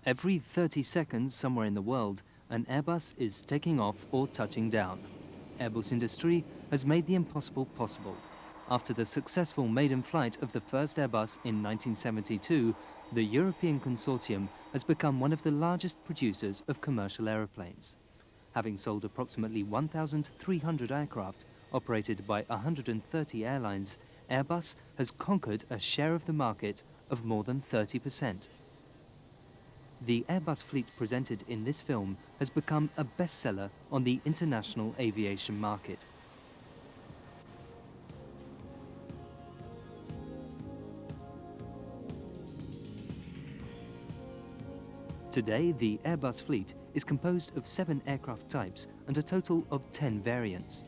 Every 30 seconds somewhere in the world, an Airbus is taking off or touching down. Airbus Industrie has made the impossible possible. After the successful maiden flight of the first Airbus in 1972, the European consortium has become one of the largest producers of commercial aeroplanes. Having sold approximately 1,300 aircraft operated by 130 airlines, Airbus has conquered a share of the market of more than 30%. The Airbus fleet presented in this film has become a bestseller on the international aviation market. Today, the Airbus fleet is composed of 7 aircraft types and a total of 10 variants.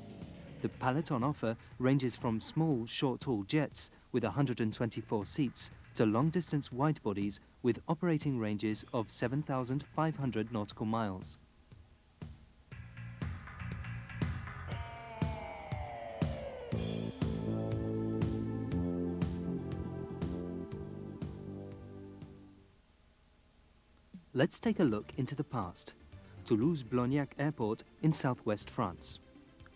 The palette on offer ranges from small short-haul jets with 124 seats to long-distance wide-bodies with operating ranges of 7,500 nautical miles. Let's take a look into the past. Toulouse-Blagnac Airport in southwest France.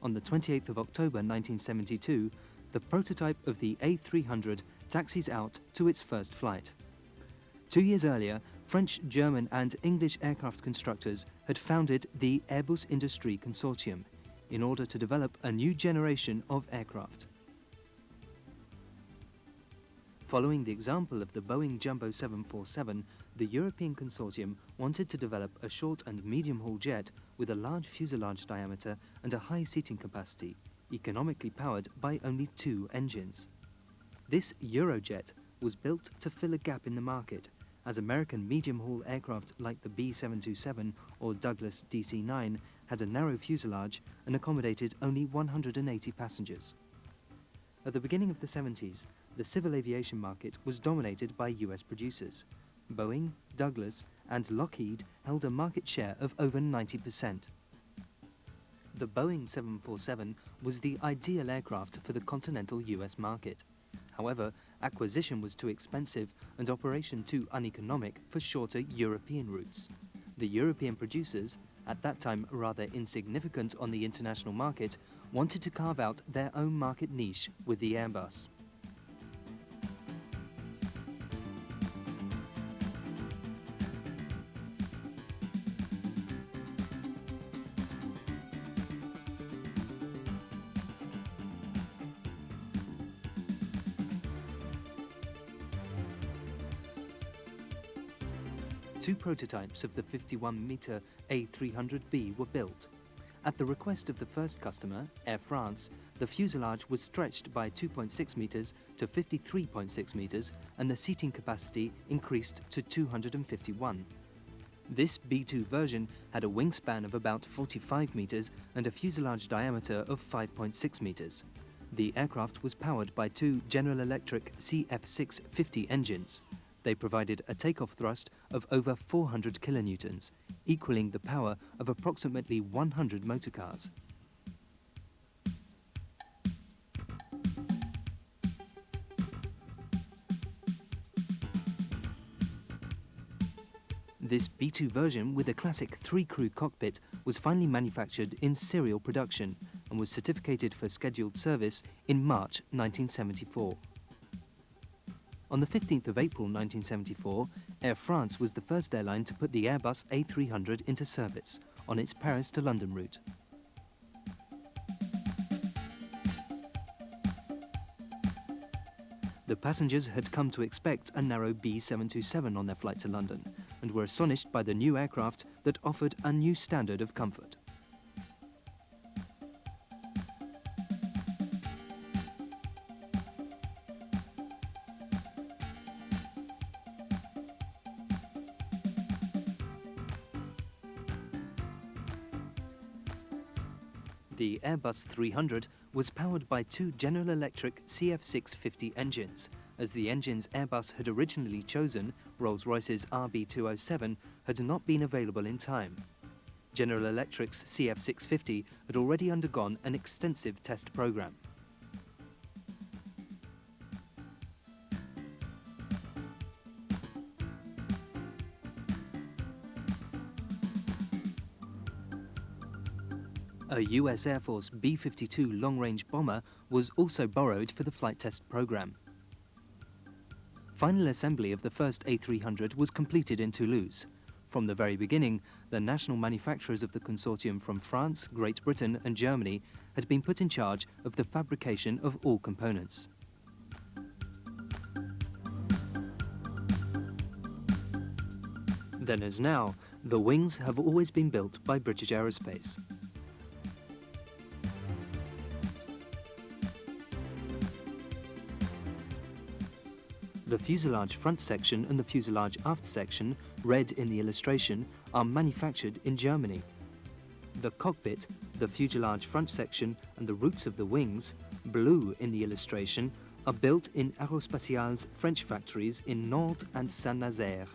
On the 28th of October 1972, the prototype of the A300 taxis out to its first flight. 2 years earlier, French, German and English aircraft constructors had founded the Airbus Industrie Consortium in order to develop a new generation of aircraft. Following the example of the Boeing Jumbo 747, the European consortium wanted to develop a short and medium-haul jet with a large fuselage diameter and a high seating capacity, economically powered by only 2 engines. This Eurojet was built to fill a gap in the market, as American medium-haul aircraft like the B-727 or Douglas DC-9 had a narrow fuselage and accommodated only 180 passengers. At the beginning of the 70s, the civil aviation market was dominated by US producers. Boeing, Douglas and Lockheed held a market share of over 90%. The Boeing 747 was the ideal aircraft for the continental US market. However, acquisition was too expensive and operation too uneconomic for shorter European routes. The European producers, at that time rather insignificant on the international market, wanted to carve out their own market niche with the Airbus. Two prototypes of the 51-metre A300B were built. At the request of the first customer, Air France, the fuselage was stretched by 2.6 metres to 53.6 metres and the seating capacity increased to 251. This B2 version had a wingspan of about 45 metres and a fuselage diameter of 5.6 metres. The aircraft was powered by 2 General Electric CF650 engines. They provided a takeoff thrust of over 400 kilonewtons, equaling the power of approximately 100 motorcars. This B2 version with a classic 3-crew cockpit was finally manufactured in serial production and was certificated for scheduled service in March 1974. On the 15th of April 1974, Air France was the first airline to put the Airbus A300 into service on its Paris to London route. The passengers had come to expect a narrow B-727 on their flight to London and were astonished by the new aircraft that offered a new standard of comfort. The Airbus 300 was powered by 2 General Electric CF650 engines, as the engines Airbus had originally chosen, Rolls-Royce's RB207, had not been available in time. General Electric's CF650 had already undergone an extensive test program. A US Air Force B-52 long-range bomber was also borrowed for the flight test program. Final assembly of the first A300 was completed in Toulouse. From the very beginning, the national manufacturers of the consortium from France, Great Britain and Germany had been put in charge of the fabrication of all components. Then as now, the wings have always been built by British Aerospace. The fuselage front section and the fuselage aft section, red in the illustration, are manufactured in Germany. The cockpit, the fuselage front section and the roots of the wings, blue in the illustration, are built in Aerospatiale's French factories in Nantes and Saint-Nazaire.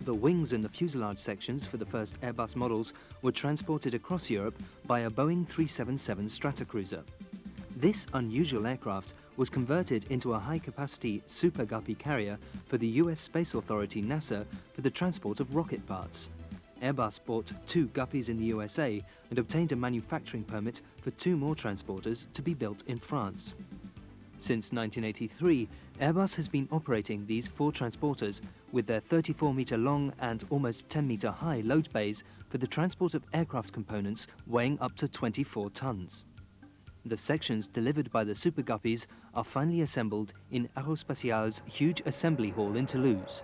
The wings and the fuselage sections for the first Airbus models were transported across Europe by a Boeing 377 Stratocruiser. This unusual aircraft was converted into a high-capacity Super Guppy carrier for the US Space Authority NASA for the transport of rocket parts. Airbus bought 2 Guppies in the USA and obtained a manufacturing permit for 2 more transporters to be built in France. Since 1983, Airbus has been operating these 4 transporters with their 34-metre long and almost 10-metre high load bays for the transport of aircraft components weighing up to 24 tons. The sections delivered by the Super Guppies are finally assembled in Aerospatiale's huge assembly hall in Toulouse.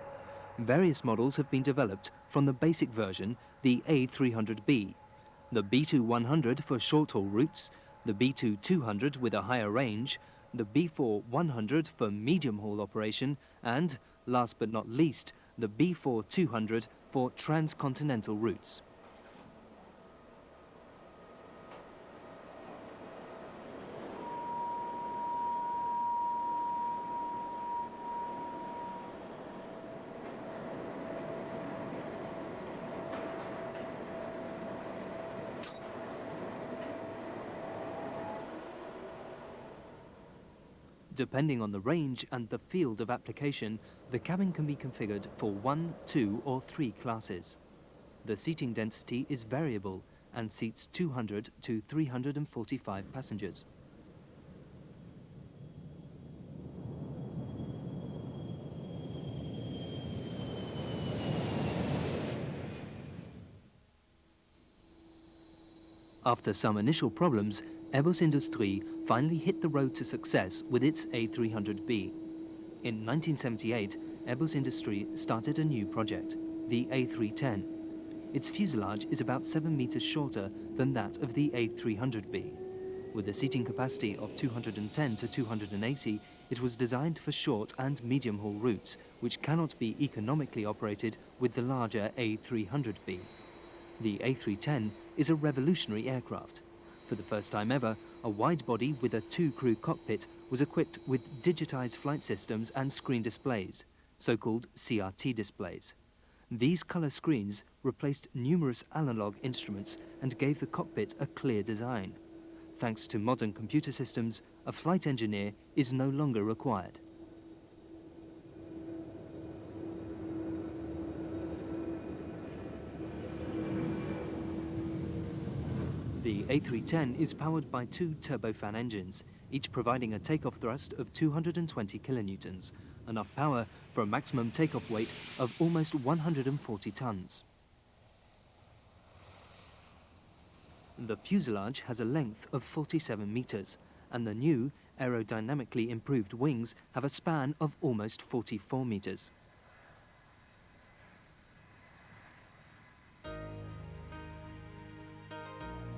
Various models have been developed from the basic version, the A300B, the B2-100 for short-haul routes, the B2-200 with a higher range, the B4-100 for medium-haul operation, and, last but not least, the B4-200 for transcontinental routes. Depending on the range and the field of application, the cabin can be configured for 1, 2 or 3 classes. The seating density is variable and seats 200 to 345 passengers. After some initial problems, Airbus Industrie finally hit the road to success with its A300B. In 1978, Airbus Industrie started a new project, the A310. Its fuselage is about 7 meters shorter than that of the A300B. With a seating capacity of 210 to 280, it was designed for short and medium-haul routes, which cannot be economically operated with the larger A300B. The A310 is a revolutionary aircraft. For the first time ever, a wide-body with a 2-crew cockpit was equipped with digitized flight systems and screen displays, so-called CRT displays. These color screens replaced numerous analog instruments and gave the cockpit a clear design. Thanks to modern computer systems, a flight engineer is no longer required. The A310 is powered by 2 turbofan engines, each providing a takeoff thrust of 220 kilonewtons, enough power for a maximum takeoff weight of almost 140 tons. The fuselage has a length of 47 meters, and the new, aerodynamically improved wings have a span of almost 44 meters.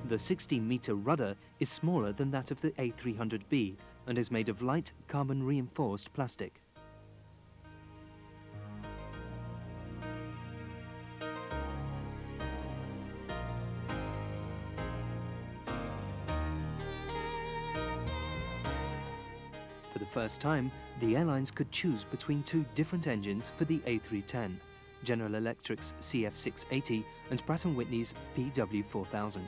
The 16-meter rudder is smaller than that of the A300B and is made of light carbon-reinforced plastic. For the first time, the airlines could choose between 2 different engines for the A310, General Electric's CF680 and Pratt & Whitney's PW4000.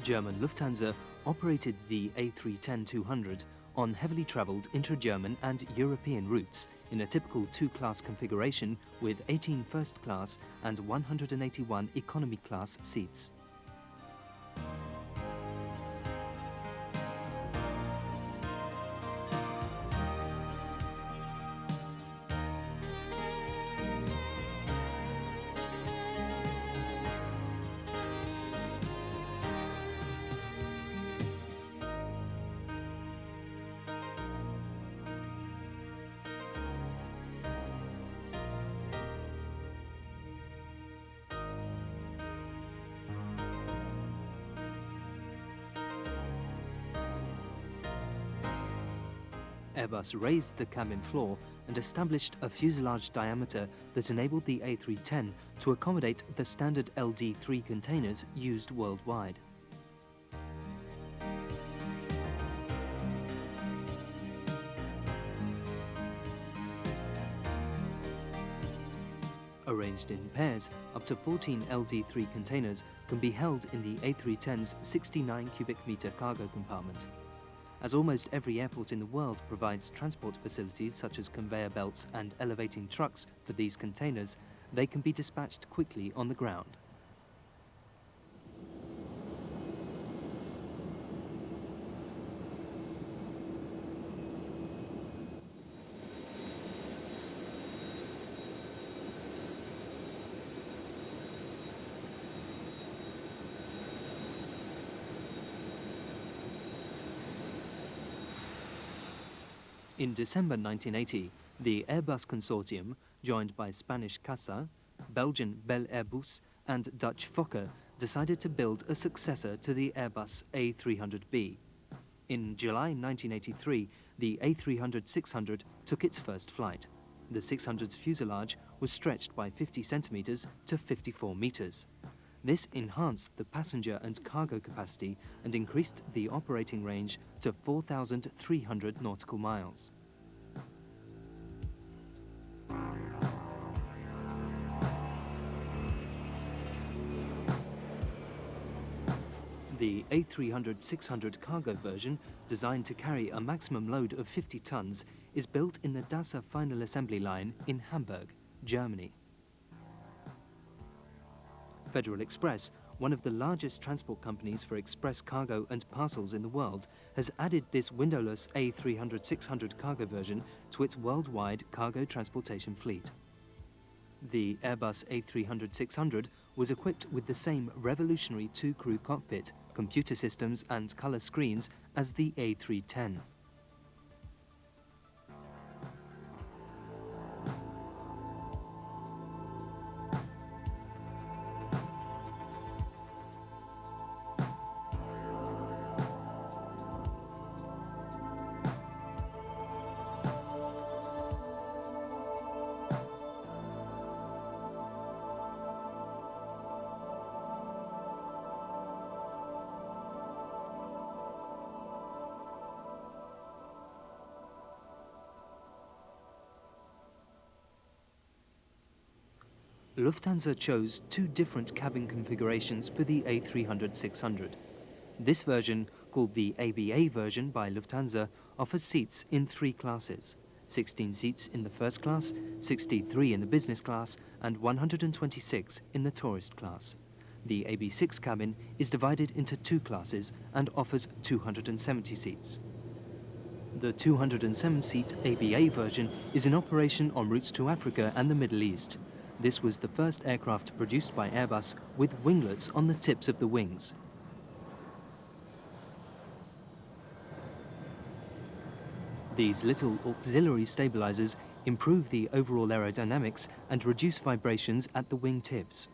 German Lufthansa operated the A310-200 on heavily travelled intra-German and European routes in a typical two-class configuration with 18 first-class and 181 economy-class seats. Airbus raised the cabin floor and established a fuselage diameter that enabled the A310 to accommodate the standard LD3 containers used worldwide. Arranged in pairs, up to 14 LD3 containers can be held in the A310's 69 cubic meter cargo compartment. As almost every airport in the world provides transport facilities such as conveyor belts and elevating trucks for these containers, they can be dispatched quickly on the ground. In December 1980, the Airbus consortium, joined by Spanish CASA, Belgian Bell Airbus and Dutch Fokker, decided to build a successor to the Airbus A300B. In July 1983, the A300-600 took its first flight. The 600's fuselage was stretched by 50 centimeters to 54 meters. This enhanced the passenger and cargo capacity and increased the operating range to 4,300 nautical miles. The A300-600 cargo version, designed to carry a maximum load of 50 tons, is built in the Dasse final assembly line in Hamburg, Germany. Federal Express, one of the largest transport companies for express cargo and parcels in the world, has added this windowless A300-600 cargo version to its worldwide cargo transportation fleet. The Airbus A300-600 was equipped with the same revolutionary two-crew cockpit, computer systems and color screens as the A310. Lufthansa chose two different cabin configurations for the A300-600. This version, called the ABA version by Lufthansa, offers seats in three classes: 16 seats in the first class, 63 in the business class, and 126 in the tourist class. The AB6 cabin is divided into two classes and offers 270 seats. The 207-seat ABA version is in operation en routes to Africa and the Middle East. This was the first aircraft produced by Airbus with winglets on the tips of the wings. These little auxiliary stabilizers improve the overall aerodynamics and reduce vibrations at the wing tips.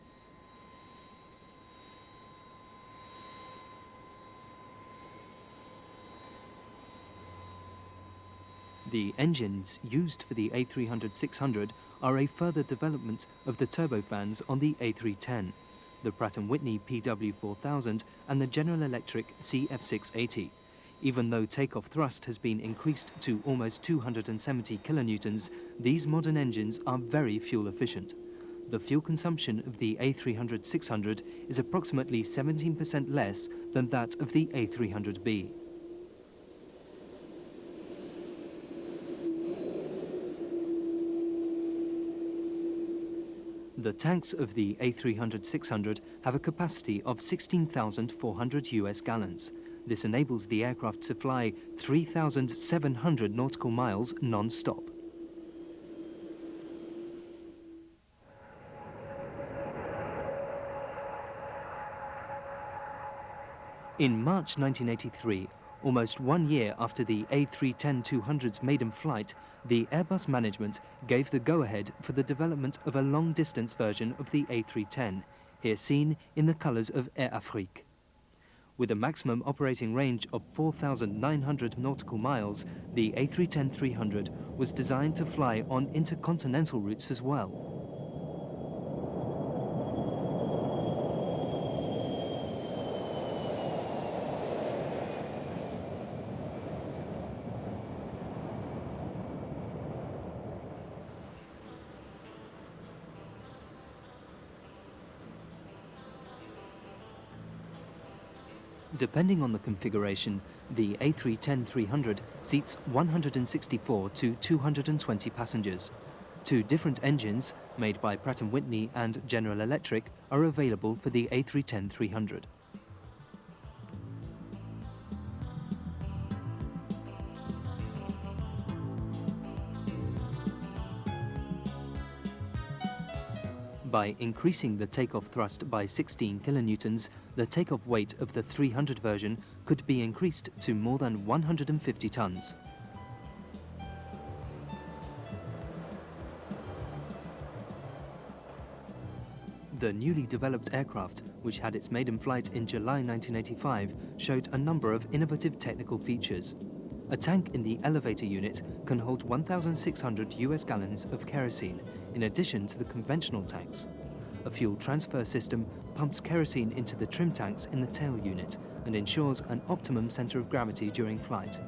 The engines used for the A300-600 are a further development of the turbofans on the A310, the Pratt & Whitney PW4000 and the General Electric CF680. Even though takeoff thrust has been increased to almost 270 kilonewtons, these modern engines are very fuel efficient. the fuel consumption of the A300-600 is approximately 17% less than that of the A300B. The tanks of the A300-600 have a capacity of 16,400 US gallons. This enables the aircraft to fly 3,700 nautical miles non-stop. In March 1983, almost 1 year after the A310-200's maiden flight, the Airbus management gave the go-ahead for the development of a long-distance version of the A310, here seen in the colours of Air Afrique. With a maximum operating range of 4,900 nautical miles, the A310-300 was designed to fly on intercontinental routes as well. Depending on the configuration, the A310-300 seats 164 to 220 passengers. Two different engines, made by Pratt & Whitney and General Electric, are available for the A310-300. By increasing the takeoff thrust by 16 kilonewtons, the takeoff weight of the 300 version could be increased to more than 150 tons. The newly developed aircraft, which had its maiden flight in July 1985, showed a number of innovative technical features. A tank in the elevator unit can hold 1,600 US gallons of kerosene, in addition to the conventional tanks. A fuel transfer system pumps kerosene into the trim tanks in the tail unit and ensures an optimum center of gravity during flight.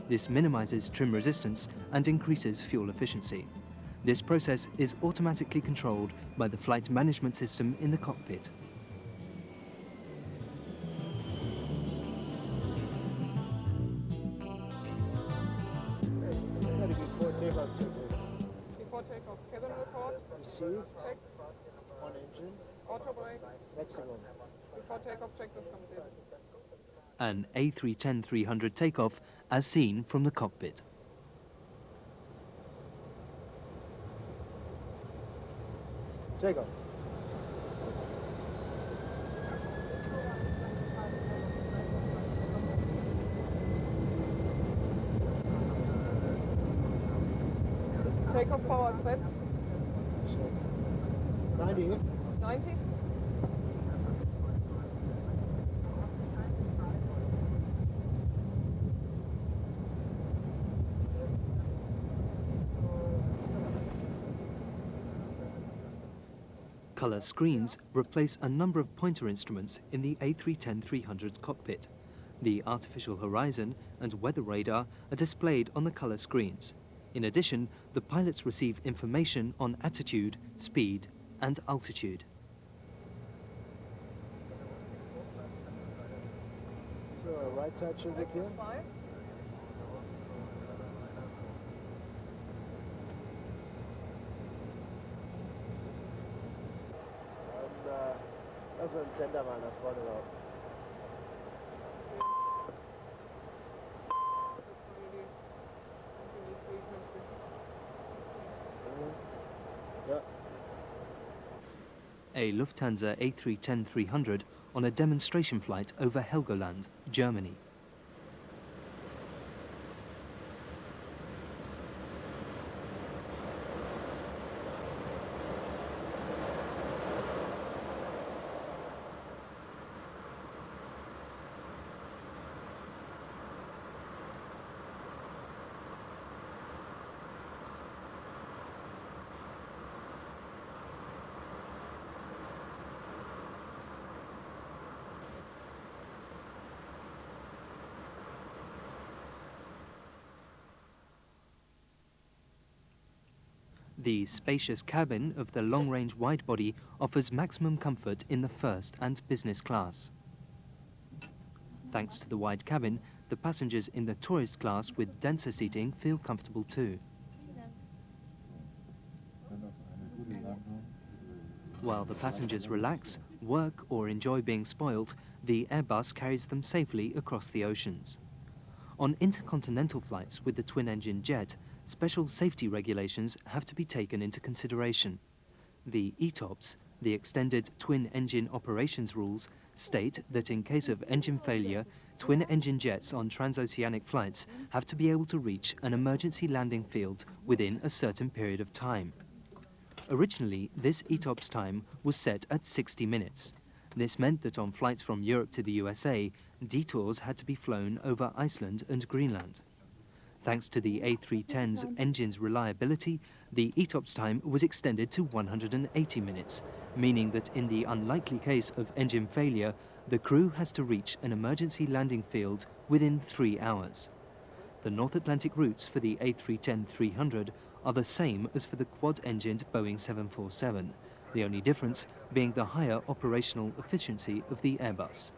This minimizes trim resistance and increases fuel efficiency. This process is automatically controlled by the flight management system in the cockpit. Before takeoff, cabin report. Received. Checks. On engine. Auto brake. Maximum. Before takeoff, check this comes in. An A310-300 takeoff as seen from the cockpit. Takeoff. Takeoff power set. 90. 90. Color screens replace a number of pointer instruments in the A310-300's cockpit. The artificial horizon and weather radar are displayed on the color screens. In addition, the pilots receive information on attitude, speed, and altitude. So, right side should be clear. Access 5. Lass mal den Sender mal nach vorne laufen. Ja. A Lufthansa A310-300 on a demonstration flight over Helgoland, Germany. The spacious cabin of the long-range wide-body offers maximum comfort in the first and business class. Thanks to the wide cabin, the passengers in the tourist class with denser seating feel comfortable too. While the passengers relax, work or enjoy being spoilt, the Airbus carries them safely across the oceans. On intercontinental flights with the twin-engine jet, special safety regulations have to be taken into consideration. The ETOPS, the Extended Twin-Engine Operations Rules, state that in case of engine failure, twin-engine jets on transoceanic flights have to be able to reach an emergency landing field within a certain period of time. Originally, this ETOPS time was set at 60 minutes. This meant that on flights from Europe to the USA, detours had to be flown over Iceland and Greenland. Thanks to the A310's engine's reliability, the ETOPS time was extended to 180 minutes, meaning that in the unlikely case of engine failure, the crew has to reach an emergency landing field within 3 hours. The North Atlantic routes for the A310-300 are the same as for the quad-engined Boeing 747, the only difference being the higher operational efficiency of the Airbus.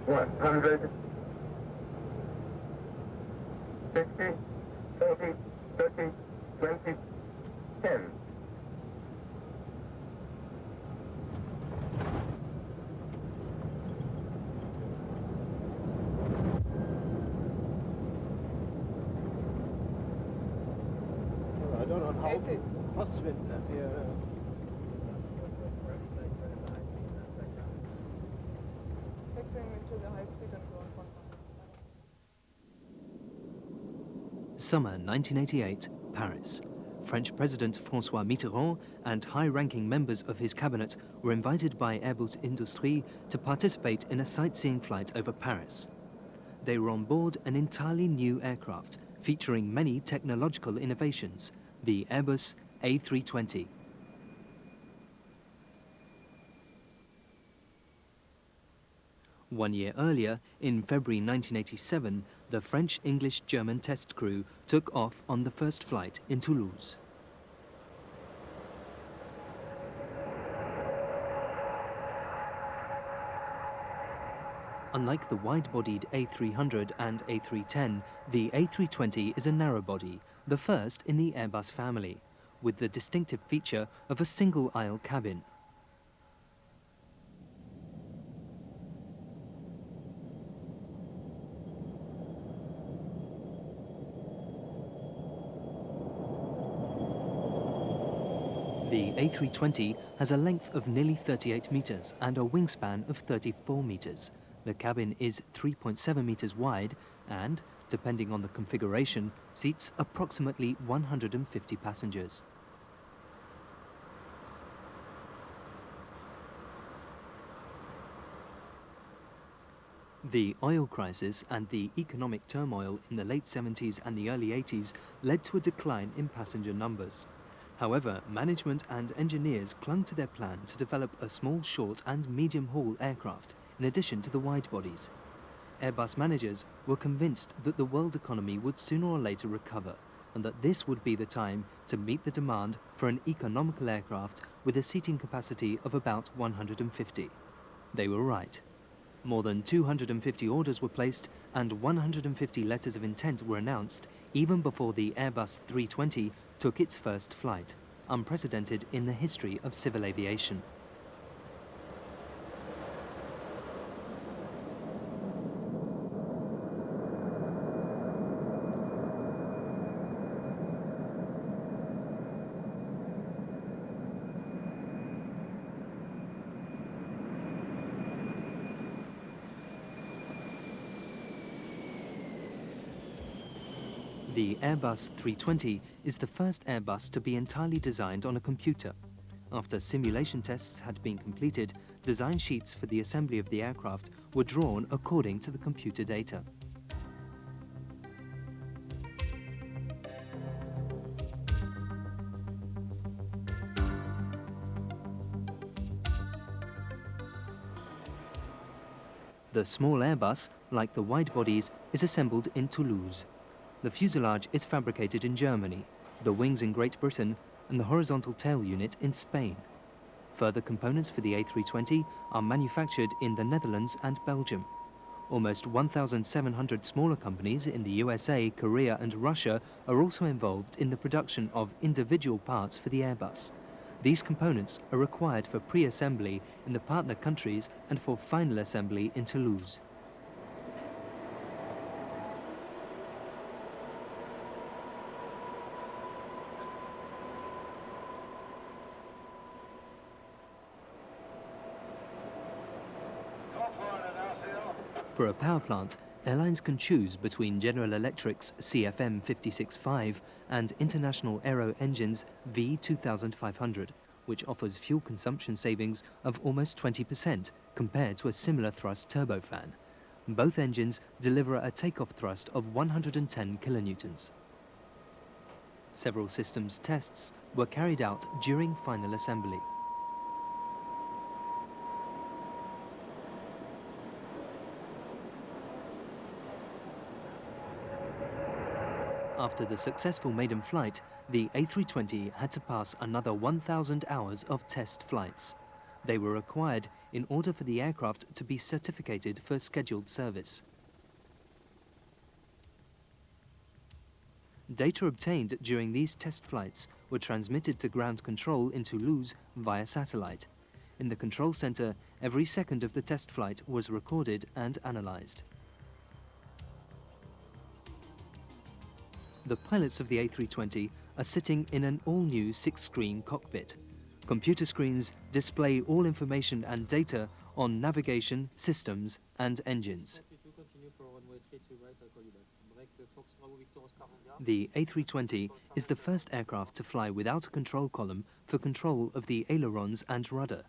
One 100, 50, 40, 30, 20, 10. I don't know how 80. Ostwind hier. Fixing into the high speed and going for Summer 1988, Paris. French President François Mitterrand and high-ranking members of his cabinet were invited by Airbus Industrie to participate in a sightseeing flight over Paris. They were on board an entirely new aircraft featuring many technological innovations, the Airbus A320. One year earlier, in February 1987, the French-English-German test crew took off on the first flight in Toulouse. Unlike the wide-bodied A300 and A310, the A320 is a narrow-body, the first in the Airbus family, with the distinctive feature of a single-aisle cabin. The A320 has a length of nearly 38 meters and a wingspan of 34 meters. The cabin is 3.7 meters wide and, depending on the configuration, seats approximately 150 passengers. The oil crisis and the economic turmoil in the late 70s and the early 80s led to a decline in passenger numbers. However, management and engineers clung to their plan to develop a small, short and medium-haul aircraft, in addition to the wide-bodies. Airbus managers were convinced that the world economy would sooner or later recover, and that this would be the time to meet the demand for an economical aircraft with a seating capacity of about 150. They were right. More than 250 orders were placed and 150 letters of intent were announced even before the Airbus 320 took its first flight, unprecedented in the history of civil aviation. The Airbus 320 is the first Airbus to be entirely designed on a computer. After simulation tests had been completed, design sheets for the assembly of the aircraft were drawn according to the computer data. The small Airbus, like the wide bodies, is assembled in Toulouse. The fuselage is fabricated in Germany, the wings in Great Britain, and the horizontal tail unit in Spain. Further components for the A320 are manufactured in the Netherlands and Belgium. Almost 1,700 smaller companies in the USA, Korea and Russia are also involved in the production of individual parts for the Airbus. These components are required for pre-assembly in the partner countries and for final assembly in Toulouse. For a power plant, airlines can choose between General Electric's CFM 56-5 and International Aero Engines V2500, which offers fuel consumption savings of almost 20% compared to a similar thrust turbofan. Both engines deliver a takeoff thrust of 110 kilonewtons. Several systems tests were carried out during final assembly. After the successful maiden flight, the A320 had to pass another 1,000 hours of test flights. They were required in order for the aircraft to be certificated for scheduled service. Data obtained during these test flights were transmitted to ground control in Toulouse via satellite. In the control center, every second of the test flight was recorded and analyzed. The pilots of the A320 are sitting in an all-new 6-screen cockpit. Computer screens display all information and data on navigation, systems and engines. The A320 is the first aircraft to fly without a control column for control of the ailerons and rudder.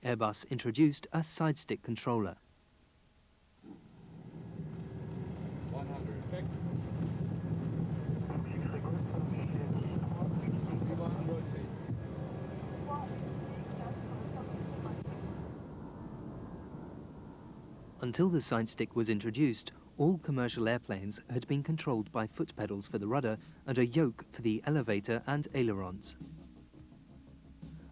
Airbus introduced a side-stick controller. 100. Check. Until the side stick was introduced, all commercial airplanes had been controlled by foot pedals for the rudder and a yoke for the elevator and ailerons.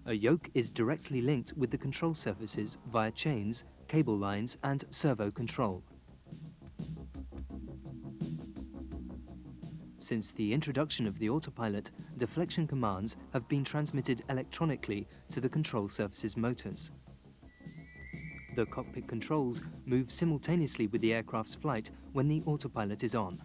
A yoke is directly linked with the control surfaces via chains, cable lines and servo control. Since the introduction of the autopilot, deflection commands have been transmitted electronically to the control surface's motors. The cockpit controls move simultaneously with the aircraft's flight when the autopilot is on.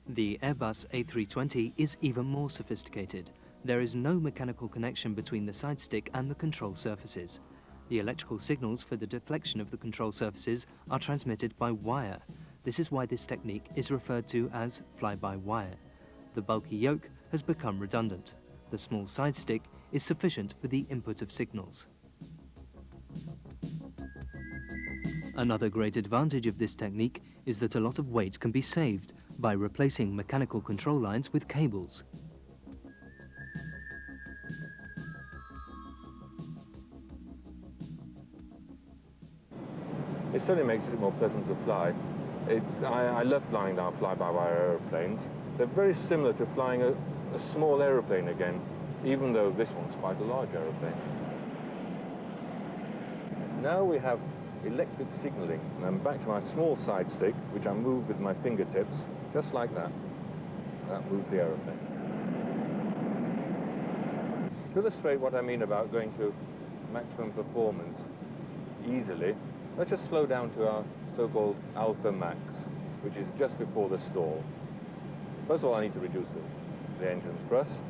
The Airbus A320 is even more sophisticated. There is no mechanical connection between the side stick and the control surfaces. The electrical signals for the deflection of the control surfaces are transmitted by wire. This is why this technique is referred to as fly-by-wire. The bulky yoke has become redundant. The small side stick is sufficient for the input of signals. Another great advantage of this technique is that a lot of weight can be saved by replacing mechanical control lines with cables. It certainly makes it more pleasant to fly. I love flying our fly-by-wire aeroplanes. They're very similar to flying a small aeroplane again, even though this one's quite a large aeroplane. Now we have electric signaling, and I'm back to my small side stick, which I move with my fingertips, just like that. That moves the aeroplane. To illustrate what I mean about going to maximum performance easily, let's just slow down to our so-called alpha max, which is just before the stall. First of all, I need to reduce the engine thrust.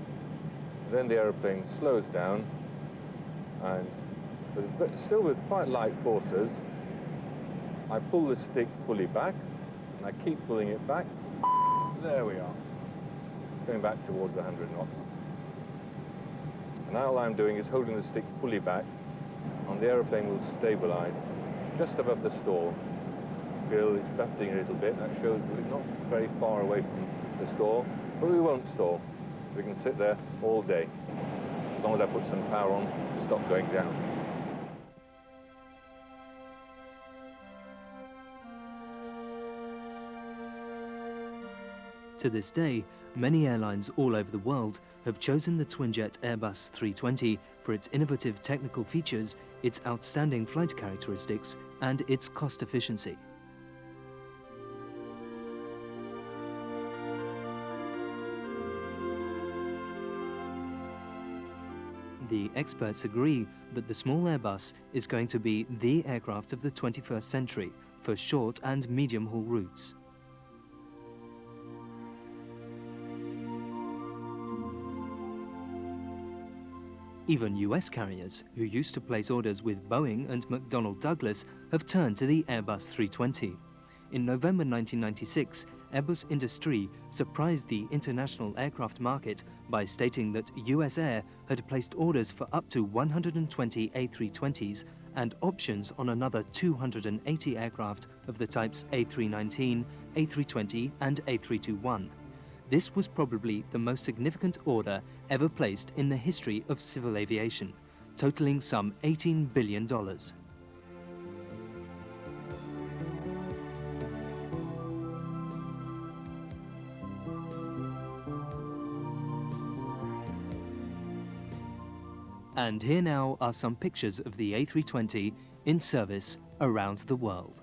Then the aeroplane slows down, and still with quite light forces, I pull the stick fully back, and I keep pulling it back. There we are. It's going back towards 100 knots. And now all I'm doing is holding the stick fully back, and the aeroplane will stabilize just above the stall. Feel it's buffeting a little bit. That shows that we're not very far away from the stall, but we won't stall. We can sit there all day, as long as I put some power on to stop going down. To this day, many airlines all over the world have chosen the twinjet Airbus 320 for its innovative technical features, its outstanding flight characteristics, and its cost efficiency. The experts agree that the small Airbus is going to be the aircraft of the 21st century for short and medium-haul routes. Even US carriers, who used to place orders with Boeing and McDonnell Douglas, have turned to the Airbus 320. In November 1996, Airbus Industrie surprised the international aircraft market by stating that US Air had placed orders for up to 120 A320s and options on another 280 aircraft of the types A319, A320 and A321. This was probably the most significant order ever placed in the history of civil aviation, totaling some $18 billion. And here now are some pictures of the A320 in service around the world.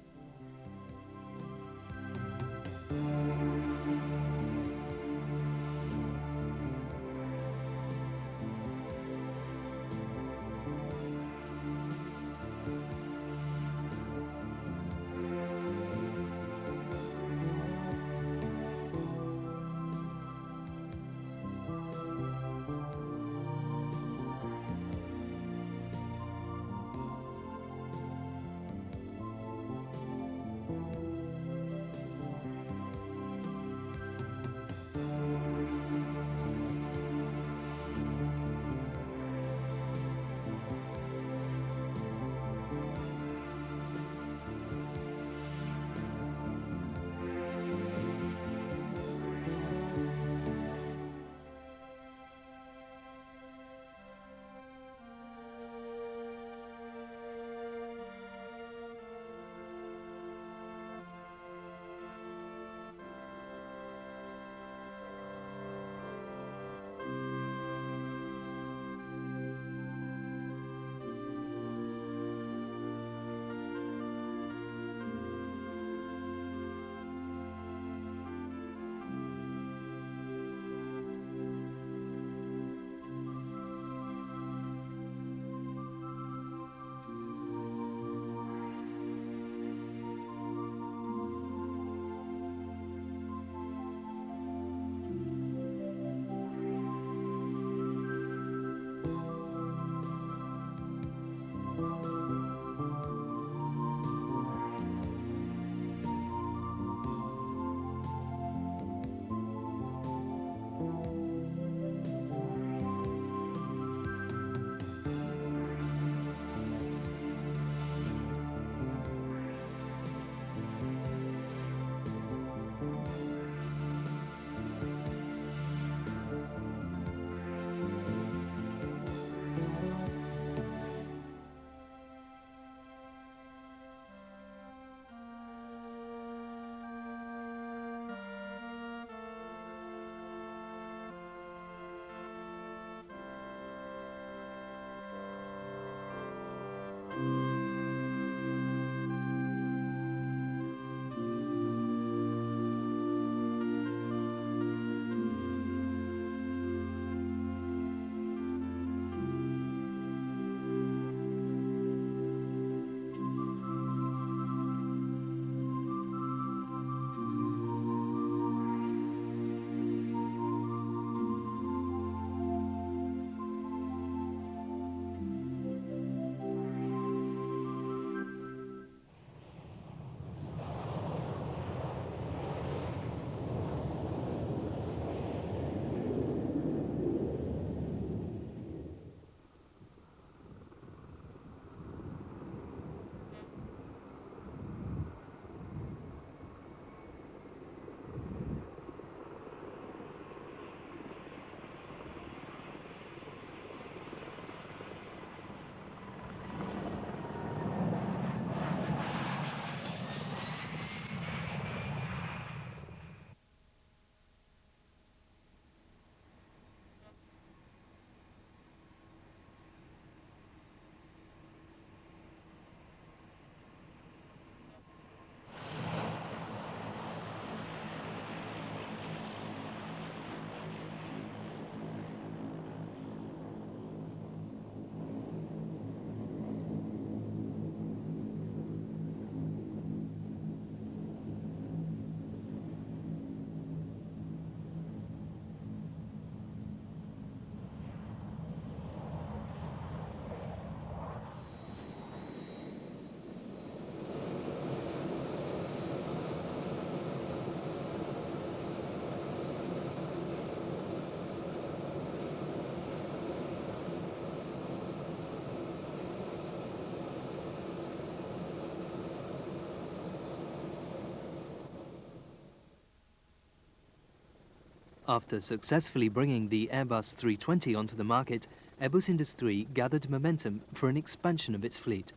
After successfully bringing the Airbus 320 onto the market, Airbus Industrie gathered momentum for an expansion of its fleet.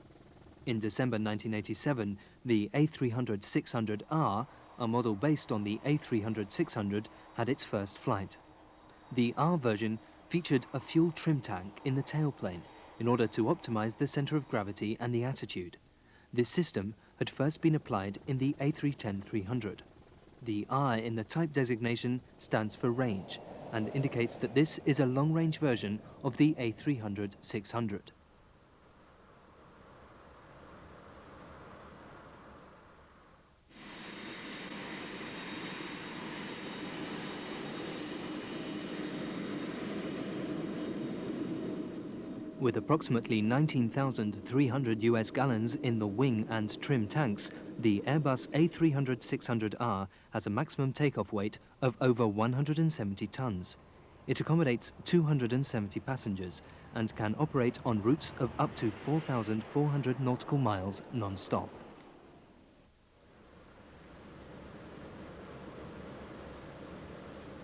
In December 1987, the A300-600R, a model based on the A300-600, had its first flight. The R version featured a fuel trim tank in the tailplane in order to optimize the center of gravity and the attitude. This system had first been applied in the A310-300. The R in the type designation stands for range and indicates that this is a long-range version of the A300-600. With approximately 19,300 US gallons in the wing and trim tanks, the Airbus A300-600R has a maximum takeoff weight of over 170 tons. It accommodates 270 passengers and can operate on routes of up to 4,400 nautical miles non-stop.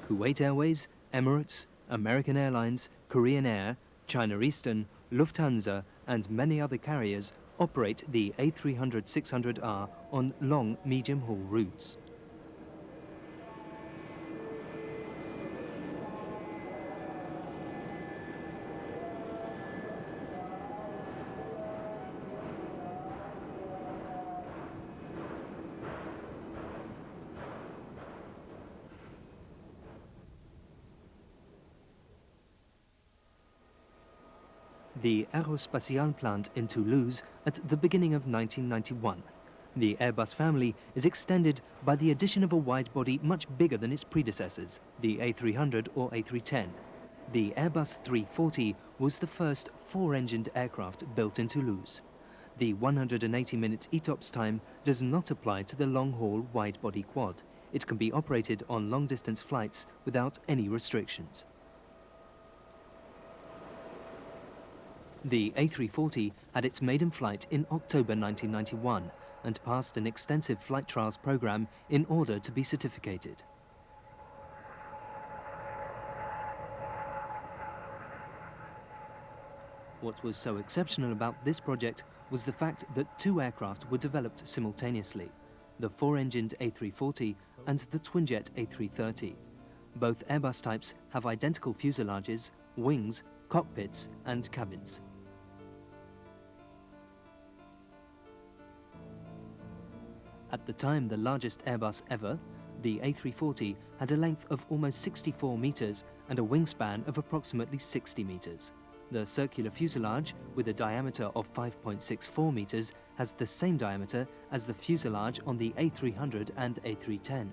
Kuwait Airways, Emirates, American Airlines, Korean Air, China Eastern, Lufthansa and many other carriers operate the A300-600R on long medium-haul routes. The Aerospatiale plant in Toulouse at the beginning of 1991. The Airbus family is extended by the addition of a wide-body much bigger than its predecessors, the A300 or A310. The Airbus 340 was the first four-engined aircraft built in Toulouse. The 180-minute ETOPS time does not apply to the long-haul wide-body quad. It can be operated on long-distance flights without any restrictions. The A340 had its maiden flight in October 1991 and passed an extensive flight trials program in order to be certificated. What was so exceptional about this project was the fact that two aircraft were developed simultaneously, the four-engined A340 and the twin-jet A330. Both Airbus types have identical fuselages, wings, cockpits and cabins. At the time the largest Airbus ever, the A340 had a length of almost 64 meters and a wingspan of approximately 60 meters. The circular fuselage, with a diameter of 5.64 meters, has the same diameter as the fuselage on the A300 and A310.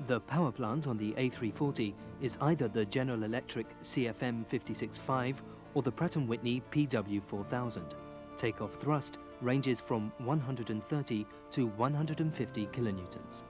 The power plant on the A340 is either the General Electric CFM56-5 or the Pratt & Whitney PW4000. Takeoff thrust ranges from 130 to 150 kilonewtons.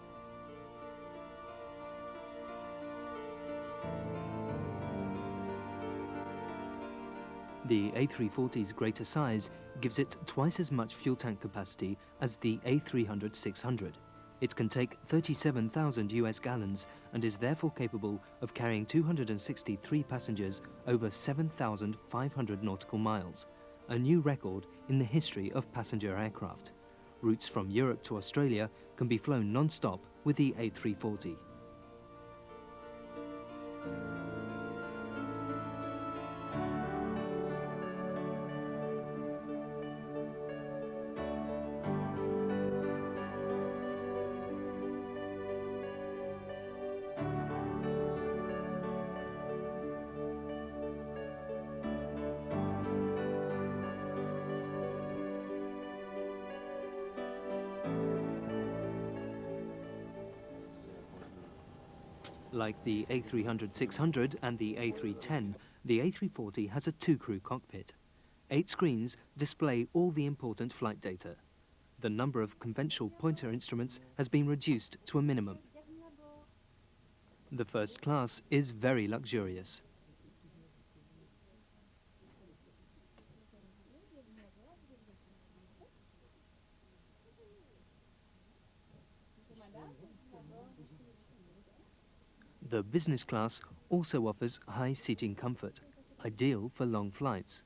The A340's greater size gives it twice as much fuel tank capacity as the A300-600. It can take 37,000 US gallons and is therefore capable of carrying 263 passengers over 7,500 nautical miles, a new record in the history of passenger aircraft. Routes from Europe to Australia can be flown non-stop with the A340. Like the A300-600 and the A310, the A340 has a two-crew cockpit. 8 screens display all the important flight data. The number of conventional pointer instruments has been reduced to a minimum. The first class is very luxurious. The business class also offers high seating comfort, ideal for long flights.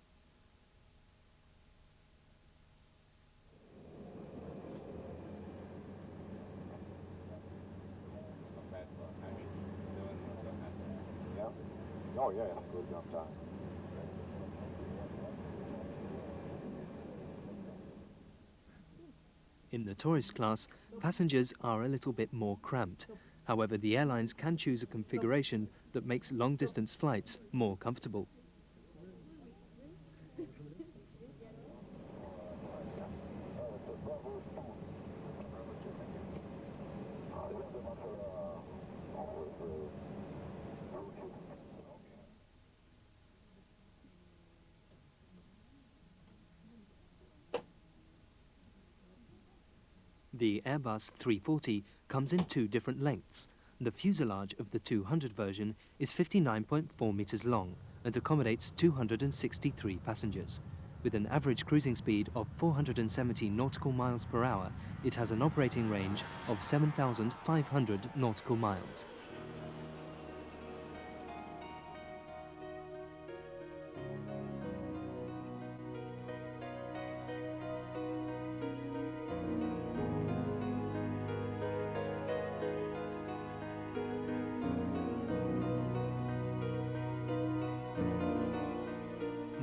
Oh, yeah, good job time. In the tourist class, passengers are a little bit more cramped. However, the airlines can choose a configuration that makes long-distance flights more comfortable. The Airbus 340 comes in two different lengths. The fuselage of the 200 version is 59.4 meters long and accommodates 263 passengers. With an average cruising speed of 470 nautical miles per hour, it has an operating range of 7,500 nautical miles.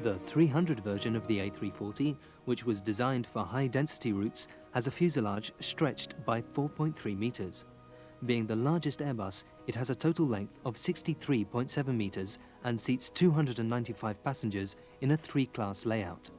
The 300 version of the A340, which was designed for high-density routes, has a fuselage stretched by 4.3 meters. Being the largest Airbus, it has a total length of 63.7 meters and seats 295 passengers in a three-class layout.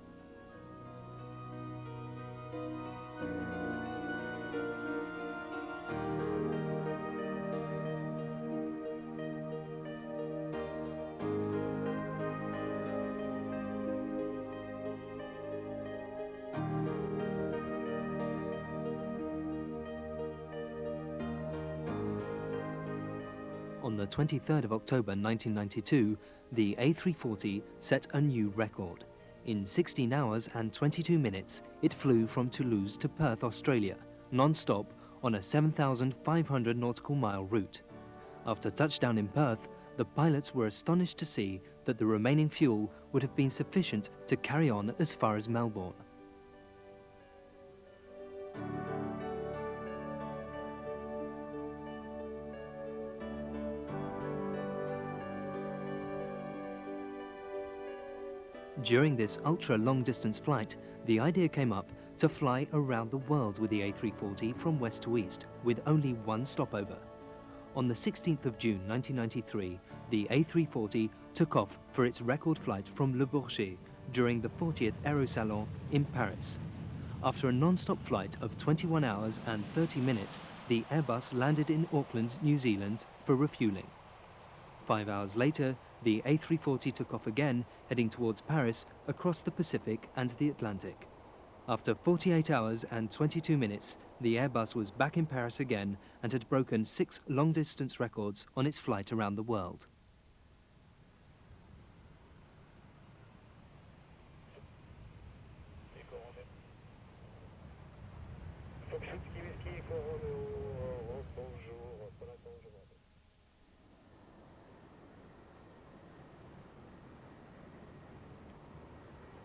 On the 23rd of October 1992, the A340 set a new record. In 16 hours and 22 minutes, it flew from Toulouse to Perth, Australia, non-stop on a 7,500 nautical mile route. After touchdown in Perth, the pilots were astonished to see that the remaining fuel would have been sufficient to carry on as far as Melbourne. During this ultra-long-distance flight, the idea came up to fly around the world with the A340 from west to east, with only one stopover. On the 16th of June 1993, the A340 took off for its record flight from Le Bourget during the 40th Aerosalon in Paris. After a non-stop flight of 21 hours and 30 minutes, the Airbus landed in Auckland, New Zealand for refueling. 5 hours later, the A340 took off again, heading towards Paris across the Pacific and the Atlantic. After 48 hours and 22 minutes, the Airbus was back in Paris again and had broken 6 long-distance records on its flight around the world.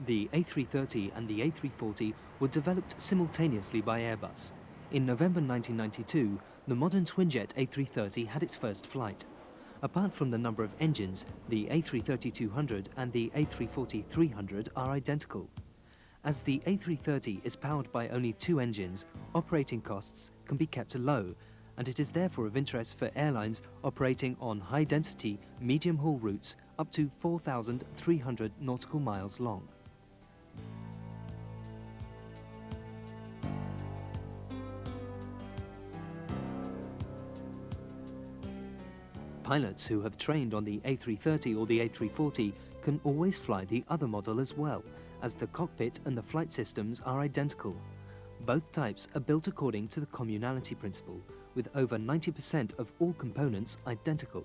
The A330 and the A340 were developed simultaneously by Airbus. In November 1992, the modern twinjet A330 had its first flight. Apart from the number of engines, the A330-200 and the A340-300 are identical. As the A330 is powered by only 2 engines, operating costs can be kept low, and it is therefore of interest for airlines operating on high-density, medium-haul routes up to 4,300 nautical miles long. Pilots who have trained on the A330 or the A340 can always fly the other model as well, as the cockpit and the flight systems are identical. Both types are built according to the communality principle, with over 90% of all components identical.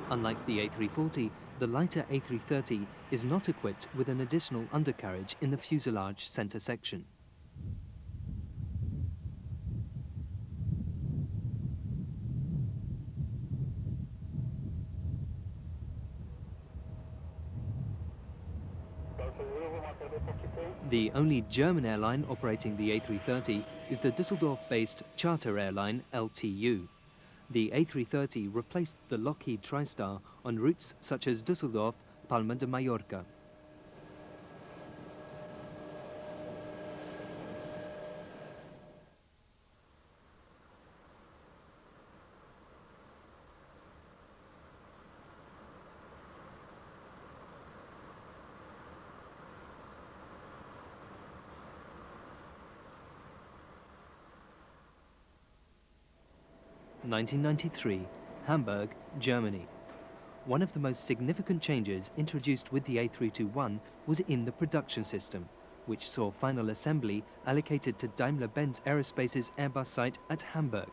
Unlike the A340, the lighter A330 is not equipped with an additional undercarriage in the fuselage center section. The only German airline operating the A330 is the Düsseldorf-based charter airline LTU. The A330 replaced the Lockheed TriStar on routes such as Düsseldorf, Palma de Mallorca. (1993), Hamburg, Germany. One of the most significant changes introduced with the A321 was in the production system, which saw final assembly allocated to Daimler-Benz Aerospace's Airbus site at Hamburg,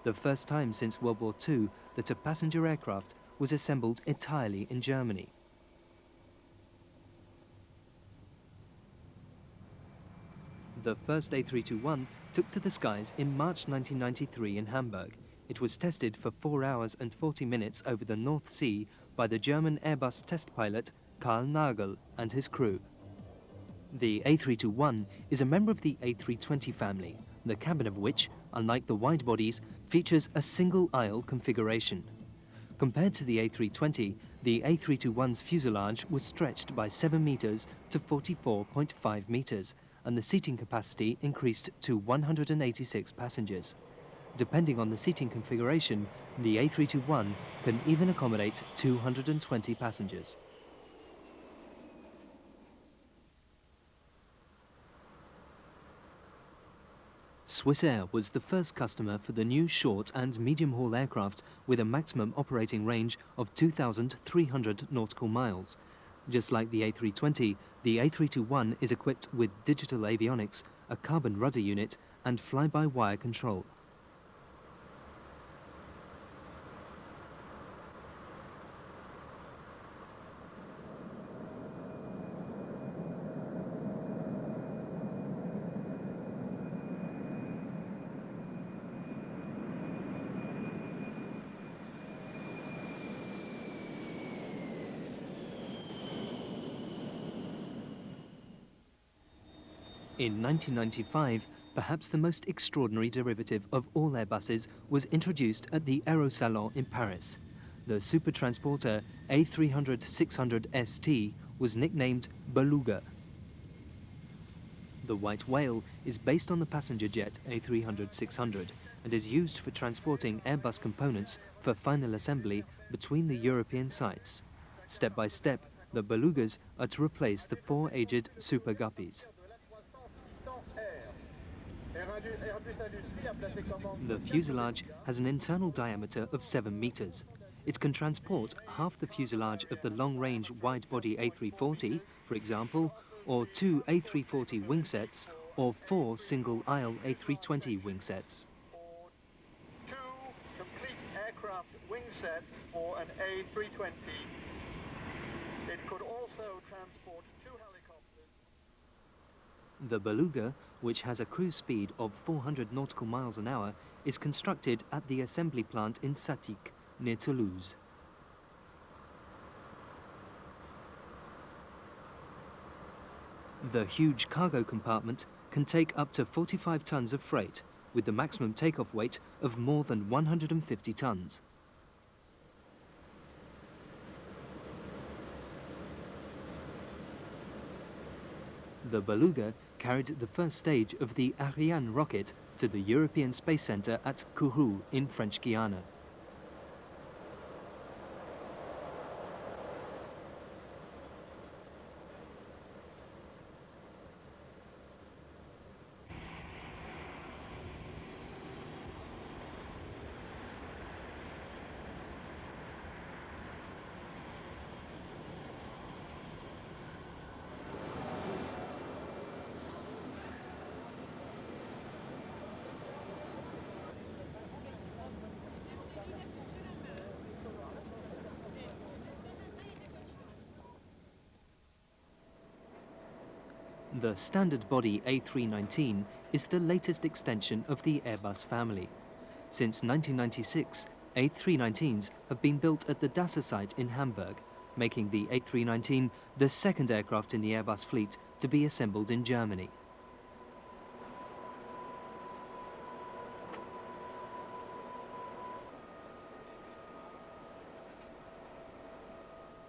the first time since World War II that a passenger aircraft was assembled entirely in Germany. The first A321 took to the skies in March 1993 in Hamburg. It was tested for 4 hours and 40 minutes over the North Sea by the German Airbus test pilot Karl Nagel and his crew. The A321 is a member of the A320 family, the cabin of which, unlike the wide bodies, features a single-aisle configuration. Compared to the A320, the A321's fuselage was stretched by 7 meters to 44.5 meters, and the seating capacity increased to 186 passengers. Depending on the seating configuration, the A321 can even accommodate 220 passengers. Swissair was the first customer for the new short and medium-haul aircraft with a maximum operating range of 2,300 nautical miles. Just like the A320, the A321 is equipped with digital avionics, a carbon rudder unit, and fly-by-wire control. In 1995, perhaps the most extraordinary derivative of all Airbuses was introduced at the Aero Salon in Paris. The supertransporter A300-600 ST was nicknamed Beluga. The white whale is based on the passenger jet A300-600 and is used for transporting Airbus components for final assembly between the European sites. Step by step, the Belugas are to replace the 4 aged Super Guppies. The fuselage has an internal diameter of 7 meters. It can transport half the fuselage of the long-range wide-body A340, for example, or 2 A340 wing sets, or 4 single-aisle A320 wing sets. 2 complete aircraft wing sets for an A320. It could also transport 2 helicopters. The Beluga, which has a cruise speed of 400 nautical miles an hour, is constructed at the assembly plant in Satik, near Toulouse. The huge cargo compartment can take up to 45 tons of freight, with the maximum takeoff weight of more than 150 tons. The Beluga carried the first stage of the Ariane rocket to the European Space Center at Kourou in French Guiana. The standard body A319 is the latest extension of the Airbus family. Since 1996, A319s have been built at the Dasse site in Hamburg, making the A319 the second aircraft in the Airbus fleet to be assembled in Germany.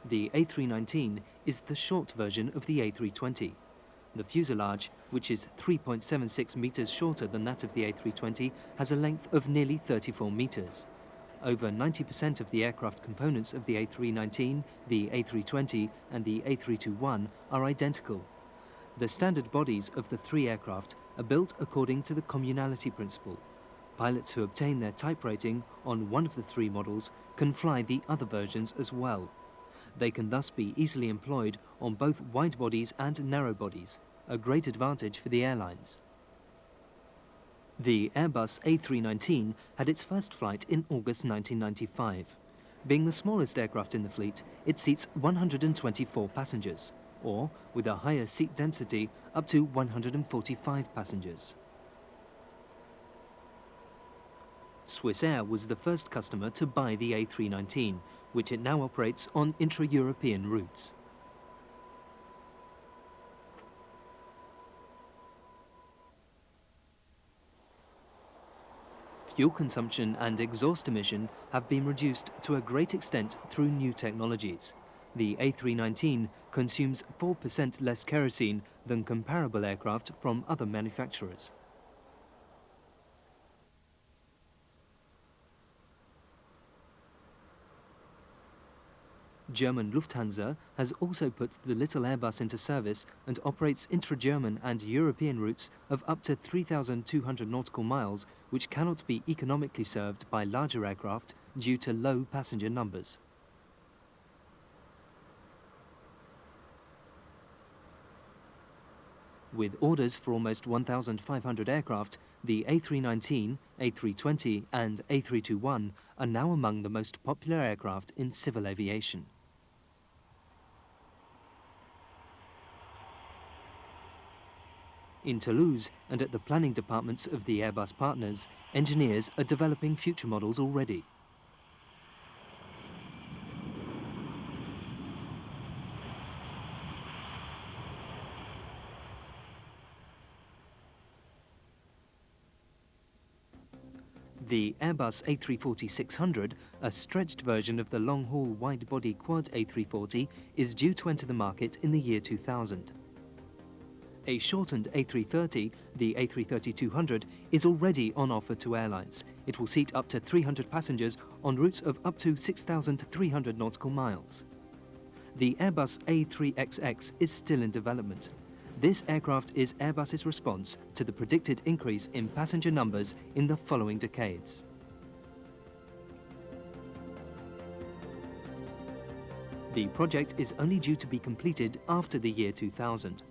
The A319 is the short version of the A320. The fuselage, which is 3.76 meters shorter than that of the A320, has a length of nearly 34 meters. Over 90% of the aircraft components of the A319, the A320 and the A321 are identical. The standard bodies of the three aircraft are built according to the communality principle. Pilots who obtain their type rating on one of the three models can fly the other versions as well. They can thus be easily employed on both wide bodies and narrow bodies, a great advantage for the airlines. The Airbus A319 had its first flight in August 1995. Being the smallest aircraft in the fleet, it seats 124 passengers, or, with a higher seat density, up to 145 passengers. Swissair was the first customer to buy the A319, which it now operates on intra-European routes. Fuel consumption and exhaust emission have been reduced to a great extent through new technologies. The A319 consumes 4% less kerosene than comparable aircraft from other manufacturers. German Lufthansa has also put the little Airbus into service and operates intra-German and European routes of up to 3,200 nautical miles, which cannot be economically served by larger aircraft due to low passenger numbers. With orders for almost 1,500 aircraft, the A319, A320 and A321 are now among the most popular aircraft in civil aviation. In Toulouse and at the planning departments of the Airbus partners, engineers are developing future models already. The Airbus A340-600, a stretched version of the long-haul wide-body quad A340, is due to enter the market in the year 2000. A shortened A330, the A330-200, is already on offer to airlines. It will seat up to 300 passengers on routes of up to 6,300 nautical miles. The Airbus A3XX is still in development. This aircraft is Airbus's response to the predicted increase in passenger numbers in the following decades. The project is only due to be completed after the year 2000.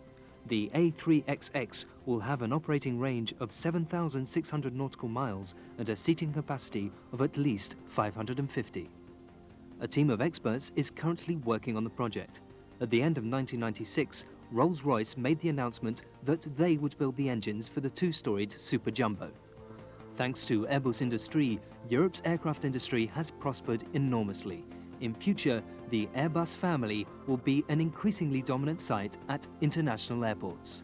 The A3XX will have an operating range of 7,600 nautical miles and a seating capacity of at least 550. A team of experts is currently working on the project. At the end of 1996, Rolls-Royce made the announcement that they would build the engines for the two-storied Super Jumbo. Thanks to Airbus Industrie, Europe's aircraft industry has prospered enormously. In future, the Airbus family will be an increasingly dominant site at international airports.